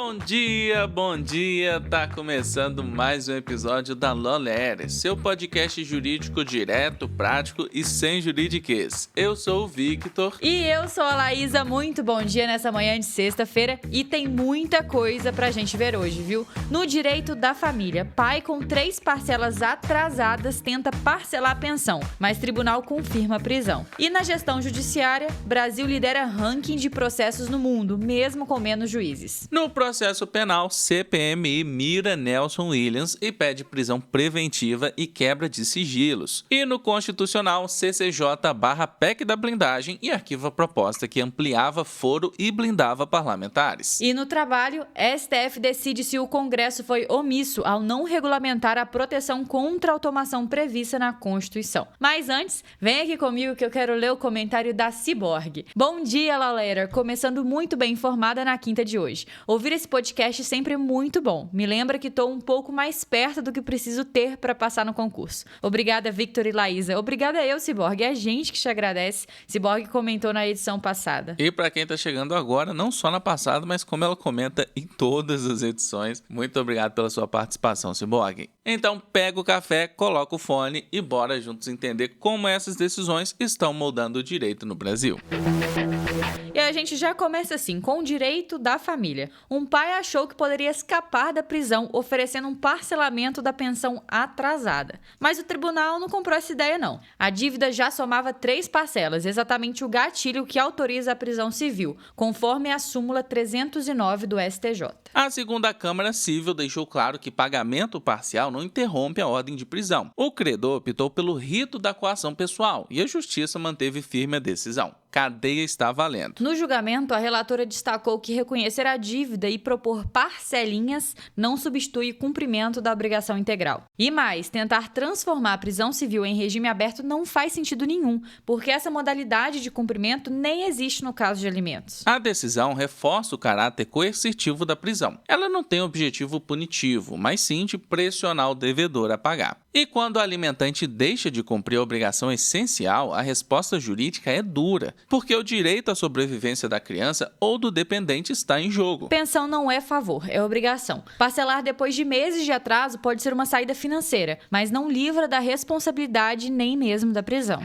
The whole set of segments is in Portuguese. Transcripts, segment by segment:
Bom dia! Tá começando mais um episódio da Lolere, seu podcast jurídico direto, prático e sem juridiquês. Eu sou o Victor. E eu sou a Laísa. Muito bom dia nessa manhã de sexta-feira e tem muita coisa pra gente ver hoje, viu? No direito da família, pai com 3 parcelas atrasadas tenta parcelar a pensão, mas tribunal confirma a prisão. E na gestão judiciária, Brasil lidera ranking de processos no mundo, mesmo com menos juízes. No processo penal, CPMI mira Nelson Williams e pede prisão preventiva e quebra de sigilos. E no Constitucional, CCJ barra PEC da blindagem e arquiva a proposta que ampliava foro e blindava parlamentares. E no trabalho, STF decide se o Congresso foi omisso ao não regulamentar a proteção contra a automação prevista na Constituição. Mas antes, vem aqui comigo que eu quero ler o comentário da Ciborgue. Bom dia, Lalera! Começando muito bem informada na quinta de hoje. Ouvir esse podcast sempre é muito bom. Me lembra que estou um pouco mais perto do que preciso ter para passar no concurso. Obrigada, Victor e Laísa. Obrigada eu, Ciborgue. É a gente que te agradece. Ciborgue comentou na edição passada. E para quem tá chegando agora, não só na passada, mas como ela comenta em todas as edições. Muito obrigado pela sua participação, Ciborgue. Então pega o café, coloca o fone e bora juntos entender como essas decisões estão moldando o direito no Brasil. E a gente já começa assim, com o direito da família. Um pai achou que poderia escapar da prisão oferecendo um parcelamento da pensão atrasada. Mas o tribunal não comprou essa ideia, não. A dívida já somava 3 parcelas, exatamente o gatilho que autoriza a prisão civil, conforme a súmula 309 do STJ. A segunda Câmara Civil deixou claro que pagamento parcial não interrompe a ordem de prisão. O credor optou pelo rito da coação pessoal e a Justiça manteve firme a decisão. Cadeia está valendo. No julgamento, a relatora destacou que reconhecer a dívida e propor parcelinhas não substitui o cumprimento da obrigação integral. E mais, tentar transformar a prisão civil em regime aberto não faz sentido nenhum, porque essa modalidade de cumprimento nem existe no caso de alimentos. A decisão reforça o caráter coercitivo da prisão. Ela não tem objetivo punitivo, mas sim de pressionar o devedor a pagar. E quando o alimentante deixa de cumprir a obrigação essencial, a resposta jurídica é dura, porque o direito à sobrevivência da criança ou do dependente está em jogo. Pensão não é favor, é obrigação. Parcelar depois de meses de atraso pode ser uma saída financeira, mas não livra da responsabilidade nem mesmo da prisão.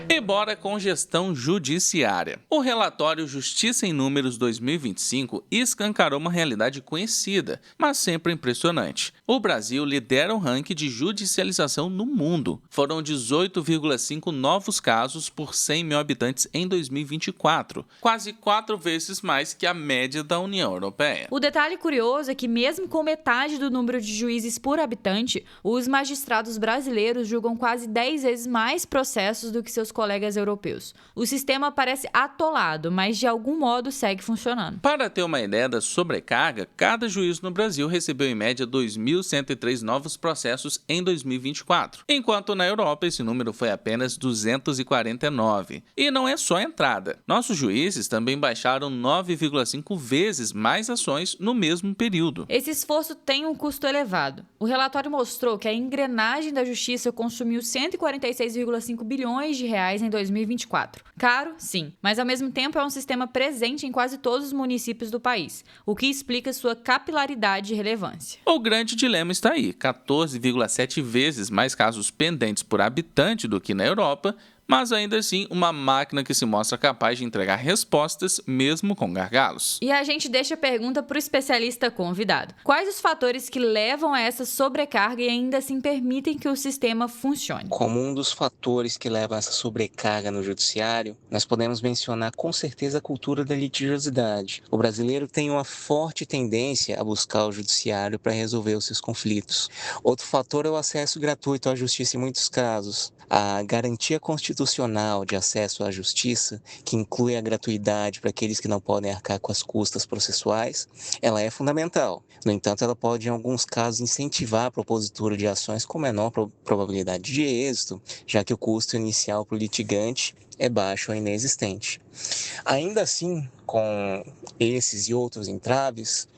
E bora com gestão judiciária. O relatório Justiça em Números 2025 escancarou uma realidade conhecida, mas sempre impressionante. O Brasil lidera o ranking de judicialização no mundo. Foram 18,5 novos casos por 100 mil habitantes em 2024, quase 4 vezes mais que a média da União Europeia. O detalhe curioso é que mesmo com metade do número de juízes por habitante, os magistrados brasileiros julgam quase 10 vezes mais processos do que seus colegas europeus. O sistema parece atolado, mas de algum modo segue funcionando. Para ter uma ideia da sobrecarga, cada juiz no Brasil recebeu em média 2.103 novos processos em 2024, enquanto na Europa esse número foi apenas 249. E não é só a entrada. Nossos juízes também baixaram 9,5 vezes mais ações no mesmo período. Esse esforço tem um custo elevado. O relatório mostrou que a engrenagem da justiça consumiu 146,5 bilhões de reais em 2024. Caro, sim, mas ao mesmo tempo é um sistema presente em quase todos os municípios do país, o que explica sua capilaridade e relevância. O grande dilema está aí, 14,7 vezes mais casos pendentes por habitante do que na Europa, mas ainda assim uma máquina que se mostra capaz de entregar respostas mesmo com gargalos. E a gente deixa a pergunta para o especialista convidado. Quais os fatores que levam a essa sobrecarga e ainda assim permitem que o sistema funcione? Como um dos fatores que levam a essa sobrecarga no judiciário, nós podemos mencionar com certeza a cultura da litigiosidade. O brasileiro tem uma forte tendência a buscar o judiciário para resolver os seus conflitos. Outro fator é o acesso gratuito à justiça em muitos casos. A garantia constitucional de acesso à justiça, que inclui a gratuidade para aqueles que não podem arcar com as custas processuais, ela é fundamental. No entanto, ela pode, em alguns casos, incentivar a propositura de ações com menor probabilidade de êxito, já que o custo inicial para o litigante é baixo ou inexistente. Ainda assim, com esses e outros entraves,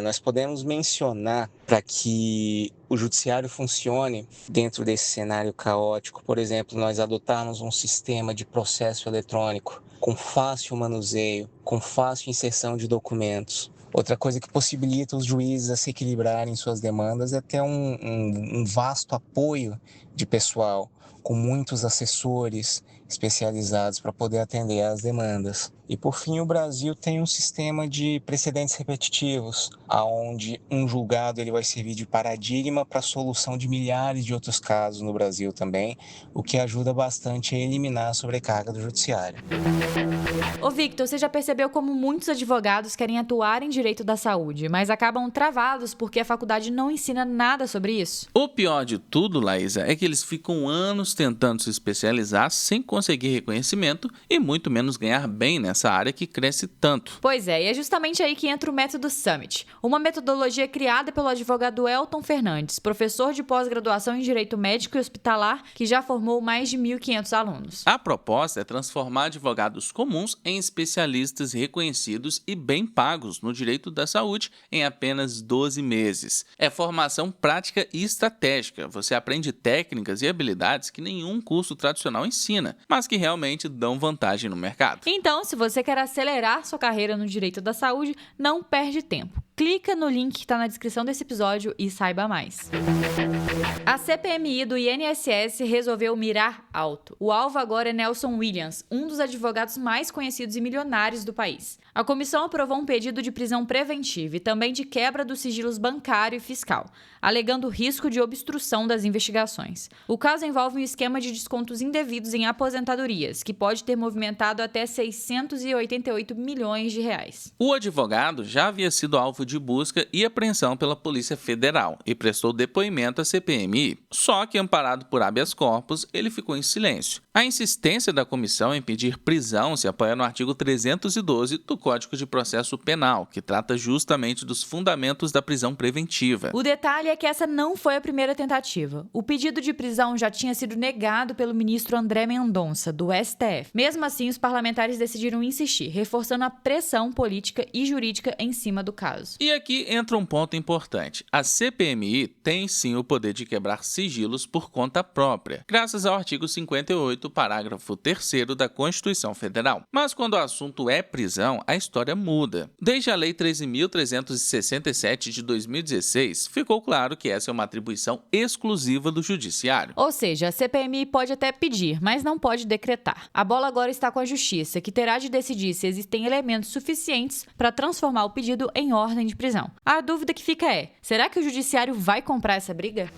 nós podemos mencionar para que o judiciário funcione dentro desse cenário caótico, por exemplo, nós adotarmos um sistema de processo eletrônico com fácil manuseio, com fácil inserção de documentos, Outra coisa que possibilita os juízes a se equilibrarem suas demandas é ter um vasto apoio de pessoal, com muitos assessores especializados para poder atender às demandas. E por fim, o Brasil tem um sistema de precedentes repetitivos, onde um julgado ele vai servir de paradigma para a solução de milhares de outros casos no Brasil também, o que ajuda bastante a eliminar a sobrecarga do judiciário. Ô Victor, você já percebeu como muitos advogados querem atuar em direito da saúde, mas acabam travados porque a faculdade não ensina nada sobre isso? O pior de tudo, Laísa, é que eles ficam anos tentando se especializar sem conseguir reconhecimento e muito menos ganhar bem nessa área que cresce tanto. Pois é, e é justamente aí que entra o método Summit, uma metodologia criada pelo advogado Elton Fernandes, professor de pós-graduação em Direito Médico e Hospitalar, que já formou mais de 1.500 alunos. A proposta é transformar advogados comuns em especialistas reconhecidos e bem pagos no direito da saúde em apenas 12 meses. É formação prática e estratégica. Você aprende técnicas e habilidades que nenhum curso tradicional ensina, mas que realmente dão vantagem no mercado. Então, se você quer acelerar sua carreira no direito da saúde, não perde tempo. Clica no link que está na descrição desse episódio e saiba mais. A CPMI do INSS resolveu mirar alto. O alvo agora é Nelson Williams, um dos advogados mais conhecidos e milionários do país. A comissão aprovou um pedido de prisão preventiva e também de quebra dos sigilos bancário e fiscal, alegando risco de obstrução das investigações. O caso envolve um esquema de descontos indevidos em aposentadorias, que pode ter movimentado até 688 milhões de reais. O advogado já havia sido alvo de busca e apreensão pela Polícia Federal e prestou depoimento à CPMI. Só que, amparado por habeas corpus, ele ficou em silêncio. A insistência da comissão em pedir prisão se apoia no artigo 312 do Código de Processo Penal, que trata justamente dos fundamentos da prisão preventiva. O detalhe é que essa não foi a primeira tentativa. O pedido de prisão já tinha sido negado pelo ministro André Mendonça, do STF. Mesmo assim, os parlamentares decidiram insistir, reforçando a pressão política e jurídica em cima do caso. E aqui entra um ponto importante. A CPMI tem sim o poder de quebrar sigilos por conta própria, graças ao artigo 58, parágrafo 3º da Constituição Federal. Mas quando o assunto é prisão, a história muda. Desde a Lei 13.367 de 2016, ficou claro que essa é uma atribuição exclusiva do Judiciário. Ou seja, a CPMI pode até pedir, mas não pode decretar. A bola agora está com a Justiça, que terá de decidir se existem elementos suficientes para transformar o pedido em ordem de prisão. A dúvida que fica é, será que o Judiciário vai comprar essa briga?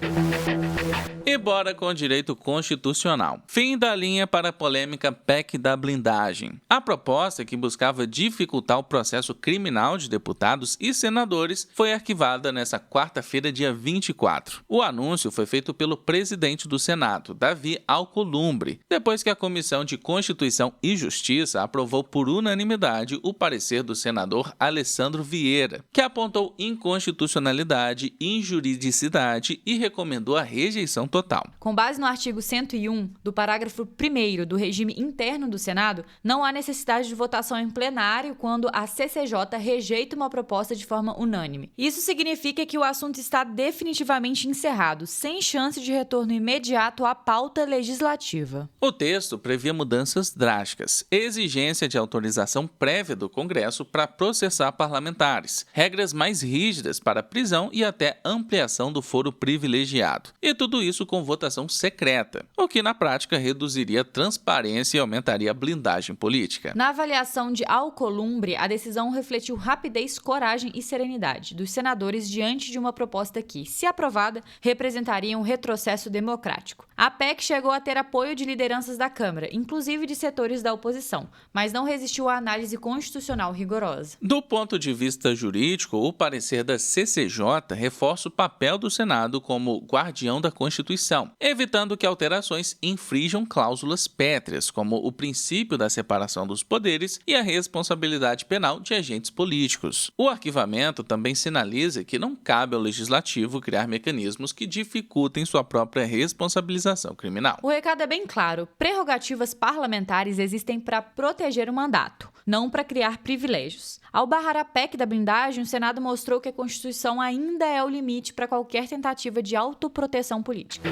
E bora com o direito constitucional. Fim da linha para a polêmica PEC da blindagem. A proposta, que buscava dificultar o processo criminal de deputados e senadores, foi arquivada nesta quarta-feira, dia 24. O anúncio foi feito pelo presidente do Senado, Davi Alcolumbre, depois que a Comissão de Constituição e Justiça aprovou por unanimidade o parecer do senador Alessandro Vieira, que apontou inconstitucionalidade, injuridicidade e recomendou a rejeição total. Com base no artigo 101 do parágrafo 1º do regime interno do Senado, não há necessidade de votação em plenário quando a CCJ rejeita uma proposta de forma unânime. Isso significa que o assunto está definitivamente encerrado, sem chance de retorno imediato à pauta legislativa. O texto previa mudanças drásticas, exigência de autorização prévia do Congresso para processar parlamentares, regras mais rígidas para prisão e até ampliação do foro privilegiado. E tudo isso com votação secreta, o que na prática reduziria a transparência e aumentaria a blindagem política. Na avaliação de Alcolumbre, a decisão refletiu rapidez, coragem e serenidade dos senadores diante de uma proposta que, se aprovada, representaria um retrocesso democrático. A PEC chegou a ter apoio de lideranças da Câmara, inclusive de setores da oposição, mas não resistiu à análise constitucional rigorosa. Do ponto de vista jurídico, o parecer da CCJ reforça o papel do Senado como guardião da Constituição, evitando que alterações infrijam cláusulas pétreas, como o princípio da separação dos poderes e a responsabilidade penal de agentes políticos. O arquivamento também sinaliza que não cabe ao Legislativo criar mecanismos que dificultem sua própria responsabilização criminal. O recado é bem claro: prerrogativas parlamentares existem para proteger o mandato, não para criar privilégios. Ao barrar a PEC da blindagem, o Senado mostrou que a Constituição ainda é o limite para qualquer tentativa de autoproteção política.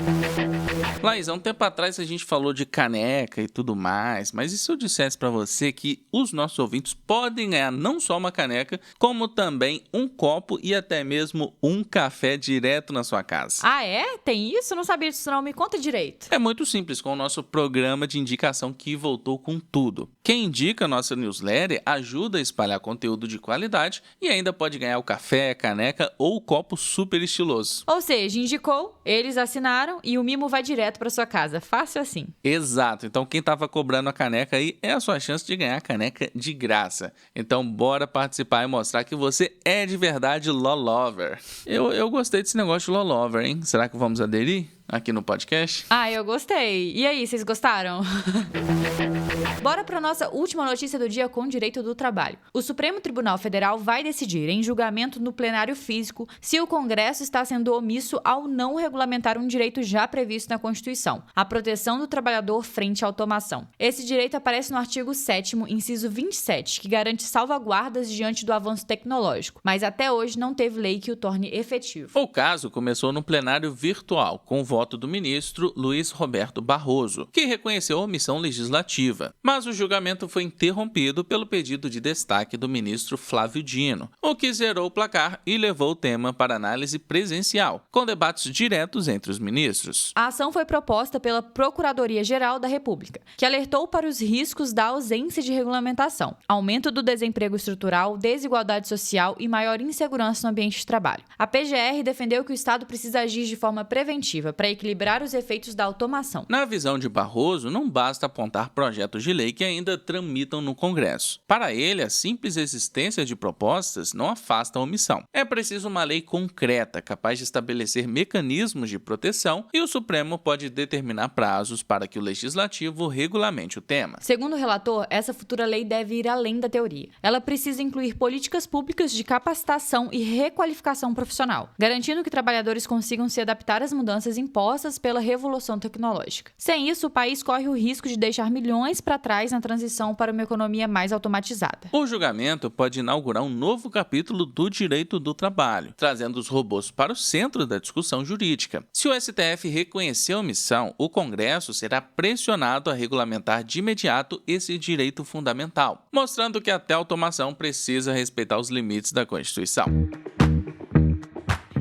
Laís, há um tempo atrás a gente falou de caneca e tudo mais, mas e se eu dissesse pra você que os nossos ouvintes podem ganhar não só uma caneca, como também um copo e até mesmo um café direto na sua casa? Ah, é? Tem isso? Não sabia disso não, me conta direito. É muito simples com o nosso programa de indicação que voltou com tudo. Quem indica a nossa newsletter ajuda a espalhar conteúdo de qualidade e ainda pode ganhar o café, a caneca ou o copo super estiloso. Ou seja, indicou, eles assinaram e o mimo vai direto pra sua casa. Fácil assim. Exato, então quem tava cobrando a caneca aí é a sua chance de ganhar a caneca de graça. Então bora participar e mostrar que você é de verdade Lolover. Eu gostei desse negócio de Lolover, hein? Será que vamos aderir aqui no podcast? Ah, eu gostei. E aí, vocês gostaram? Bora para nossa última notícia do dia com direito do trabalho. O Supremo Tribunal Federal vai decidir, em julgamento no plenário físico, se o Congresso está sendo omisso ao não regulamentar um direito já previsto na Constituição, a proteção do trabalhador frente à automação. Esse direito aparece no artigo 7º, inciso 27, que garante salvaguardas diante do avanço tecnológico, mas até hoje não teve lei que o torne efetivo. O caso começou no plenário virtual, com o voto do ministro Luiz Roberto Barroso, que reconheceu a omissão legislativa. Mas o julgamento foi interrompido pelo pedido de destaque do ministro Flávio Dino, o que zerou o placar e levou o tema para análise presencial, com debates diretos entre os ministros. A ação foi proposta pela Procuradoria-Geral da República, que alertou para os riscos da ausência de regulamentação, aumento do desemprego estrutural, desigualdade social e maior insegurança no ambiente de trabalho. A PGR defendeu que o Estado precisa agir de forma preventiva para equilibrar os efeitos da automação. Na visão de Barroso, não basta apontar projetos de lei que ainda tramitam no Congresso. Para ele, a simples existência de propostas não afasta a omissão. É preciso uma lei concreta, capaz de estabelecer mecanismos de proteção, e o Supremo pode determinar prazos para que o Legislativo regulamente o tema. Segundo o relator, essa futura lei deve ir além da teoria. Ela precisa incluir políticas públicas de capacitação e requalificação profissional, garantindo que trabalhadores consigam se adaptar às mudanças impostas pela revolução tecnológica. Sem isso, o país corre o risco de deixar milhões para trás na transição para uma economia mais automatizada. O julgamento pode inaugurar um novo capítulo do direito do trabalho, trazendo os robôs para o centro da discussão jurídica. Se o STF reconhecer a omissão, o Congresso será pressionado a regulamentar de imediato esse direito fundamental, mostrando que até a automação precisa respeitar os limites da Constituição.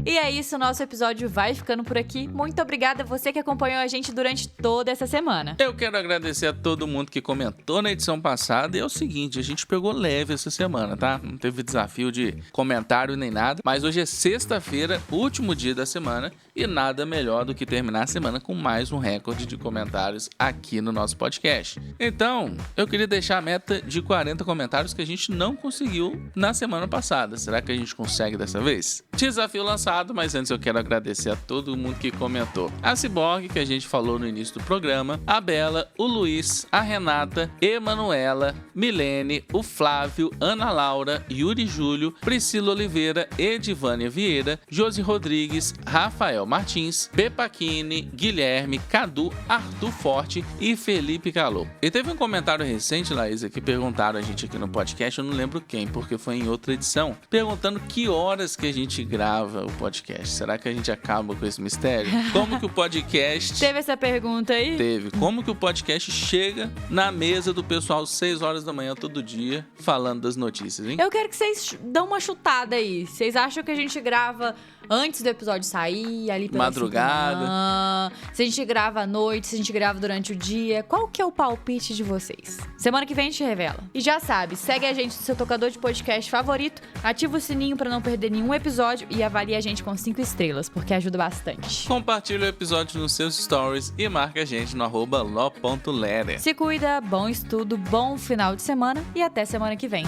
E é isso, nosso episódio vai ficando por aqui. Muito obrigada a você que acompanhou a gente durante toda essa semana. Eu quero agradecer a todo mundo que comentou na edição passada. E é o seguinte, a gente pegou leve essa semana, tá? Não teve desafio de comentário nem nada. Mas hoje é sexta-feira, último dia da semana. E nada melhor do que terminar a semana com mais um recorde de comentários aqui no nosso podcast. Então, eu queria deixar a meta de 40 comentários que a gente não conseguiu na semana passada. Será que a gente consegue dessa vez? Desafio lançado, mas antes eu quero agradecer a todo mundo que comentou. A Ciborgue, que a gente falou no início do programa, a Bela, o Luiz, a Renata, Emanuela, Milene, o Flávio, Ana Laura, Yuri Júlio, Priscila Oliveira, Edivânia Vieira, Josi Rodrigues, Rafael Martins, Bepaquini, Guilherme, Cadu, Arthur Forte e Felipe Calô. E teve um comentário recente, Laísa, que perguntaram a gente aqui no podcast, eu não lembro quem, porque foi em outra edição, perguntando que horas que a gente grava o podcast. Será que a gente acaba com esse mistério? Como que o podcast... Teve essa pergunta aí? Teve. Como que o podcast chega na mesa do pessoal às 6 horas da manhã todo dia, falando das notícias, hein? Eu quero que vocês dão uma chutada aí. Vocês acham que a gente grava antes do episódio sair, ali pela madrugada? Se a gente grava à noite, se a gente grava durante o dia? Qual que é o palpite de vocês? Semana que vem a gente revela. E já sabe, segue a gente no seu tocador de podcast favorito, ativa o sininho pra não perder nenhum episódio e avalie a gente com 5 estrelas, porque ajuda bastante. Compartilha o episódio nos seus stories e marca a gente no @lo.letter. Se cuida, bom estudo, bom final de semana e até semana que vem.